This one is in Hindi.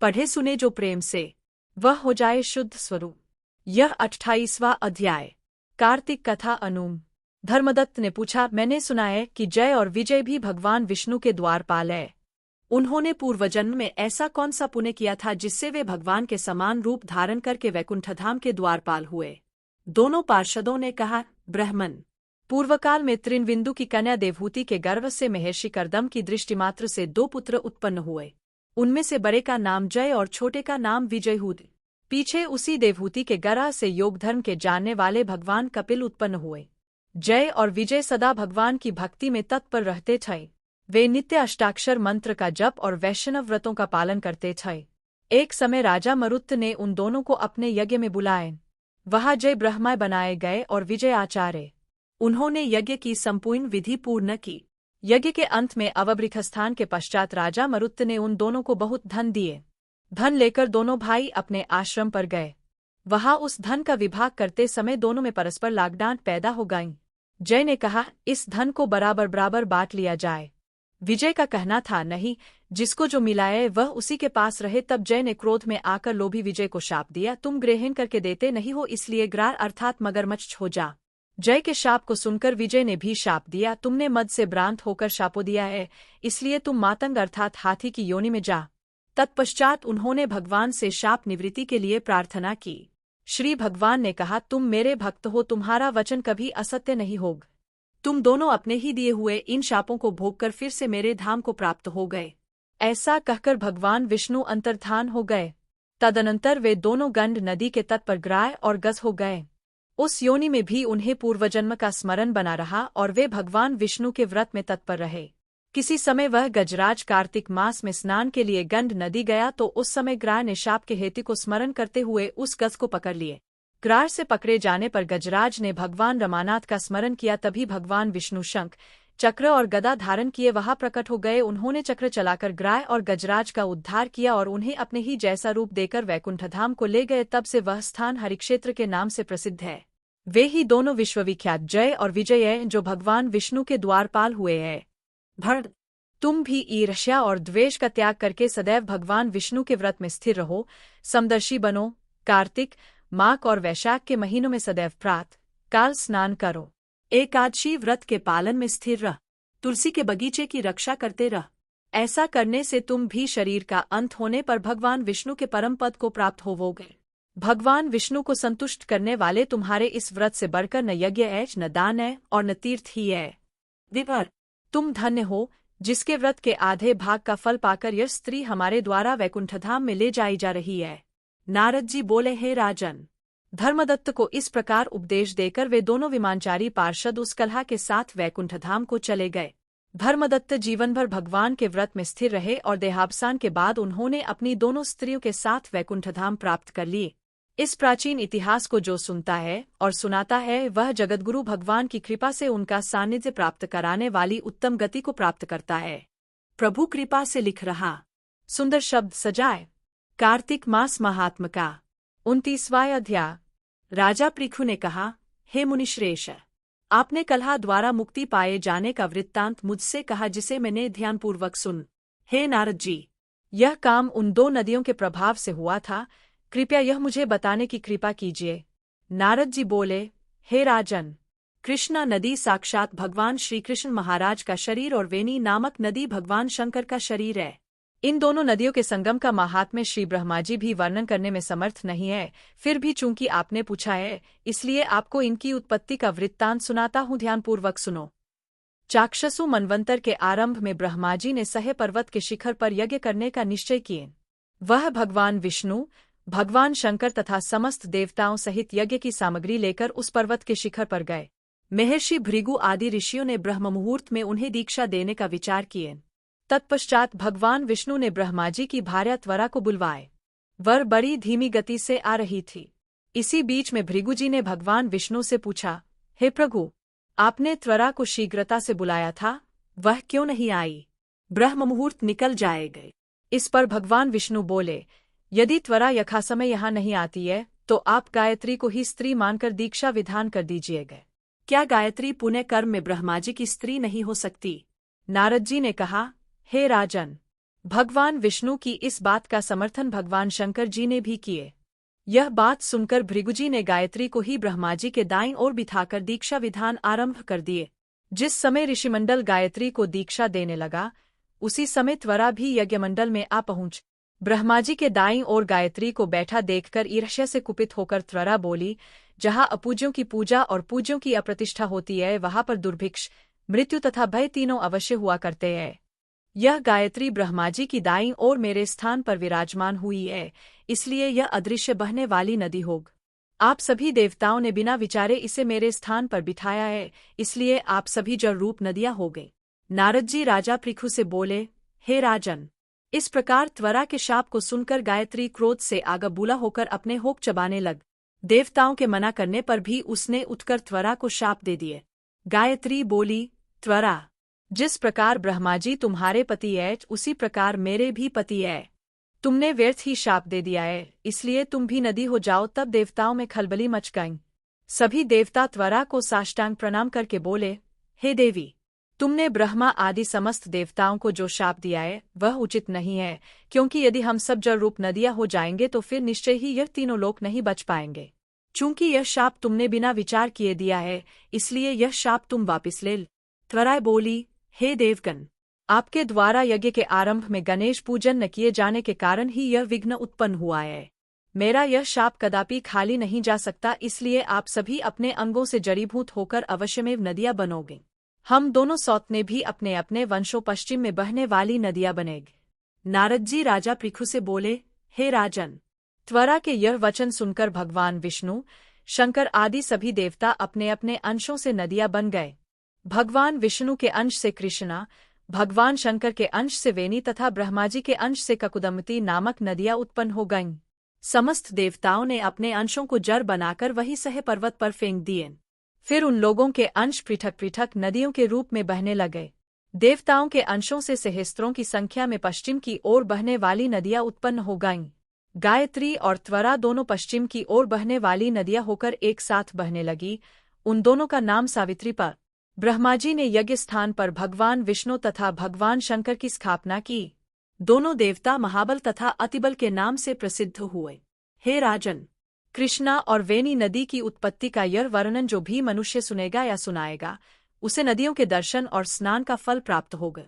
पढ़े सुने जो प्रेम से, वह हो जाए शुद्ध स्वरूप। यह 28वां अध्याय। कार्तिक कथा। अनुम धर्मदत्त ने पूछा, मैंने सुना है कि जय और विजय भी भगवान विष्णु के द्वारपाल है। उन्होंने पूर्वजन्म में ऐसा कौन सा पुण्य किया था जिससे वे भगवान के समान रूप धारण करके वैकुंठधाम के द्वारपाल हुए? दोनों पार्षदों ने कहा, ब्राह्मण। पूर्वकाल में त्रिनविंदु की कन्या देवहूति के गर्भ से महर्षि कर्दम की दृष्टिमात्र से 2 पुत्र उत्पन्न हुए। उनमें से बड़े का नाम जय और छोटे का नाम विजय हुआ। पीछे उसी देवहूति के गर्भ से योग धर्म के जानने वाले भगवान कपिल उत्पन्न हुए। जय और विजय सदा भगवान की भक्ति में तत्पर रहते थे। वे नित्य अष्टाक्षर मंत्र का जप और वैष्णव व्रतों का पालन करते थे। एक समय राजा मरुत ने उन दोनों को अपने यज्ञ में बुलाए। वहां जय ब्रह्मा बनाए गए और विजय आचार्य। उन्होंने यज्ञ की संपूर्ण विधि पूर्ण की। यज्ञ के अंत में अवबृखस्थान के पश्चात राजा मरुत ने उन दोनों को बहुत धन दिए। धन लेकर दोनों भाई अपने आश्रम पर गए। वहां उस धन का विभाग करते समय दोनों में परस्पर लागडांट पैदा हो गई। जय ने कहा, इस धन को बराबर बराबर बांट लिया जाए। विजय का कहना था, नहीं, जिसको जो मिलाए वह उसी के पास रहे। तब जय ने क्रोध में आकर लोभी विजय को शाप दिया, तुम ग्रहण करके देते नहीं हो, इसलिए ग्रार अर्थात मगरमच्छ हो जा। जय के शाप को सुनकर विजय ने भी शाप दिया, तुमने मद से भ्रांत होकर शापो दिया है, इसलिए तुम मातंग अर्थात हाथी की योनि में जा। तत्पश्चात उन्होंने भगवान से शाप निवृत्ति के लिए प्रार्थना की। श्री भगवान ने कहा, तुम मेरे भक्त हो, तुम्हारा वचन कभी असत्य नहीं होगा। तुम दोनों अपने ही दिए हुए इन शापों को भोगकर फिर से मेरे धाम को प्राप्त हो गए। ऐसा कहकर भगवान विष्णु अंतर्धान हो गए। तदनंतर वे दोनों गंड नदी के तट पर ग्राय और गज हो गए। उस योनि में भी उन्हें पूर्वजन्म का स्मरण बना रहा और वे भगवान विष्णु के व्रत में तत्पर रहे। किसी समय वह गजराज कार्तिक मास में स्नान के लिए गंड नदी गया तो उस समय ग्राय ने शाप के हेतु को स्मरण करते हुए उस गज को पकड़ लिए। ग्रार से पकड़े जाने पर गजराज ने भगवान रमानाथ का स्मरण किया। तभी भगवान विष्णु शंख चक्र और गदा धारण किए वहां प्रकट हो गए। उन्होंने चक्र चलाकर ग्राय और गजराज का उद्धार किया और उन्हें अपने ही जैसा रूप देकर वैकुंठधाम को ले गए। तब से वह स्थान हरिक्षेत्र के नाम से प्रसिद्ध है। वे ही दोनों विश्वविख्यात जय और विजय हैं जो भगवान विष्णु के द्वारपाल हुए हैं। भरत, तुम भी ईर्ष्या और द्वेष का त्याग करके सदैव भगवान विष्णु के व्रत में स्थिर रहो, समदर्शी बनो। कार्तिक, माघ और वैशाख के महीनों में सदैव प्रातः काल स्नान करो। एकादशी व्रत के पालन में स्थिर रह। तुलसी के बगीचे की रक्षा करते रह। ऐसा करने से तुम भी शरीर का अंत होने पर भगवान विष्णु के परम पद को प्राप्त होवोगे। भगवान विष्णु को संतुष्ट करने वाले तुम्हारे इस व्रत से बढ़कर न यज्ञ है, न दान है और न तीर्थ ही है। दिवर, तुम धन्य हो जिसके व्रत के आधे भाग का फल पाकर यह स्त्री हमारे द्वारा वैकुंठधाम में ले जाई जा रही है। नारद जी बोले, हे राजन। धर्मदत्त को इस प्रकार उपदेश देकर वे दोनों विमानचारी पार्षद उस कलहा के साथ वैकुंठधाम को चले गए। धर्मदत्त जीवन भर भगवान के व्रत में स्थिर रहे और देहावसान के बाद उन्होंने अपनी दोनों स्त्रियों के साथ वैकुंठधाम प्राप्त कर लिए। इस प्राचीन इतिहास को जो सुनता है और सुनाता है वह जगतगुरु भगवान की कृपा से उनका सानिध्य प्राप्त कराने वाली उत्तम गति को प्राप्त करता है। प्रभु कृपा से लिख रहा सुंदर शब्द सजाए। कार्तिक मास महात्म का 29वां अध्याय। राजा पृथु ने कहा, हे मुनिश्रेष्ठ, आपने कलहा द्वारा मुक्ति पाए जाने का वृत्तांत मुझसे कहा जिसे मैंने ध्यानपूर्वक सुन। हे नारद जी, यह काम उन 2 नदियों के प्रभाव से हुआ था, कृपया यह मुझे बताने की कृपा कीजिए। नारद जी बोले, हे राजन, कृष्णा नदी साक्षात भगवान श्री कृष्ण महाराज का शरीर और वेणी नामक नदी भगवान शंकर का शरीर है। इन दोनों नदियों के संगम का महात्म्य श्री ब्रह्मा जी भी वर्णन करने में समर्थ नहीं है। फिर भी चूंकि आपने पूछा है इसलिए आपको इनकी उत्पत्ति का वृत्तांत सुनाता हूँ, ध्यानपूर्वक सुनो। चाक्षसु मनवंतर के आरंभ में ब्रह्मा जी ने सहे पर्वत के शिखर पर यज्ञ करने का निश्चय किए। वह भगवान विष्णु, भगवान शंकर तथा समस्त देवताओं सहित यज्ञ की सामग्री लेकर उस पर्वत के शिखर पर गए। महर्षि भृगु आदि ऋषियों ने ब्रह्म मुहूर्त में उन्हें दीक्षा देने का विचार किए। तत्पश्चात भगवान विष्णु ने ब्रह्मा जी की भार्या त्वरा को बुलवाए। वर बड़ी धीमी गति से आ रही थी। इसी बीच में भृगु जी ने भगवान विष्णु से पूछा, हे प्रभु, आपने त्वरा को शीघ्रता से बुलाया था, वह क्यों नहीं आई? ब्रह्म मुहूर्त निकल जाएगा। इस पर भगवान विष्णु बोले, यदि त्वरा यथासमय यहाँ नहीं आती है तो आप गायत्री को ही स्त्री मानकर दीक्षा विधान कर दीजिएगा। क्या गायत्री पुण्य कर्म में ब्रह्मा जी की स्त्री नहीं हो सकती? नारद जी ने कहा, हे राजन, भगवान विष्णु की इस बात का समर्थन भगवान शंकर जी ने भी किए। यह बात सुनकर भृगुजी ने गायत्री को ही ब्रह्माजी के दाईं ओर बिठाकर दीक्षा विधान आरंभ कर दिए। जिस समय ऋषिमंडल गायत्री को दीक्षा देने लगा, उसी समय त्वरा भी यज्ञमंडल में आ पहुंच। ब्रह्माजी के दाईं ओर गायत्री को बैठा देखकर ईर्ष्या से कुपित होकर त्वरा बोली, जहां अपूज्यों की पूजा और पूज्यों की अप्रतिष्ठा होती है, वहां पर दुर्भिक्ष, मृत्यु तथा भय तीनों अवश्य हुआ करते हैं। यह गायत्री ब्रह्माजी की दाईं ओर मेरे स्थान पर विराजमान हुई है, इसलिए यह अदृश्य बहने वाली नदी होग। आप सभी देवताओं ने बिना विचारे इसे मेरे स्थान पर बिठाया है, इसलिए आप सभी जल रूप नदियां हो गए। नारद जी राजा पृथु से बोले, हे राजन, इस प्रकार त्वरा के शाप को सुनकर गायत्री क्रोध से आगबूला होकर अपने होक चबाने लग। देवताओं के मना करने पर भी उसने उठकर त्वरा को शाप दे दिए। गायत्री बोली, त्वरा, जिस प्रकार ब्रह्माजी तुम्हारे पति है, उसी प्रकार मेरे भी पति है। तुमने व्यर्थ ही शाप दे दिया है, इसलिए तुम भी नदी हो जाओ। तब देवताओं में खलबली मच गई। सभी देवता त्वरा को साष्टांग प्रणाम करके बोले, हे देवी, तुमने ब्रह्मा आदि समस्त देवताओं को जो शाप दिया है वह उचित नहीं है, क्योंकि यदि हम सब जल रूप नदियां हो जाएंगे तो फिर निश्चय ही यह तीनों लोक नहीं बच पाएंगे। चूंकि यह शाप तुमने बिना विचार किए दिया है, इसलिए यह शाप तुम वापिस ले लो। त्वरा बोली, हे देवगण, आपके द्वारा यज्ञ के आरंभ में गणेश पूजन न किए जाने के कारण ही यह विघ्न उत्पन्न हुआ है। मेरा यह शाप कदापि खाली नहीं जा सकता, इसलिए आप सभी अपने अंगों से जड़ीभूत होकर अवश्यमेव नदियां बनोगे। हम दोनों सौतने भी अपने अपने वंशों पश्चिम में बहने वाली नदियां बनेंगे। नारद जी राजा पृथु से बोले, हे राजन, त्वरा के यह वचन सुनकर भगवान विष्णु, शंकर आदि सभी देवता अपने अपने अंशों से नदियां बन गए। भगवान विष्णु के अंश से कृष्णा, भगवान शंकर के अंश से वेणी तथा ब्रह्माजी के अंश से ककुदमती नामक नदियां उत्पन्न हो गईं। समस्त देवताओं ने अपने अंशों को जड़ बनाकर वही सहे पर्वत पर फेंक दिए। फिर उन लोगों के अंश पृथक पृथक नदियों के रूप में बहने लगे। देवताओं के अंशों से सहस्त्रों की संख्या में पश्चिम की ओर बहने वाली नदियां उत्पन्न हो गईं। गायत्री और त्वरा दोनों पश्चिम की ओर बहने वाली नदियां होकर एक साथ बहने लगी। उन दोनों का नाम सावित्री पड़। ब्रह्माजी ने यज्ञ स्थान पर भगवान विष्णु तथा भगवान शंकर की स्थापना की। दोनों देवता महाबल तथा अतिबल के नाम से प्रसिद्ध हुए। हे राजन, कृष्णा और वेणी नदी की उत्पत्ति का यह वर्णन जो भी मनुष्य सुनेगा या सुनाएगा, उसे नदियों के दर्शन और स्नान का फल प्राप्त होगा।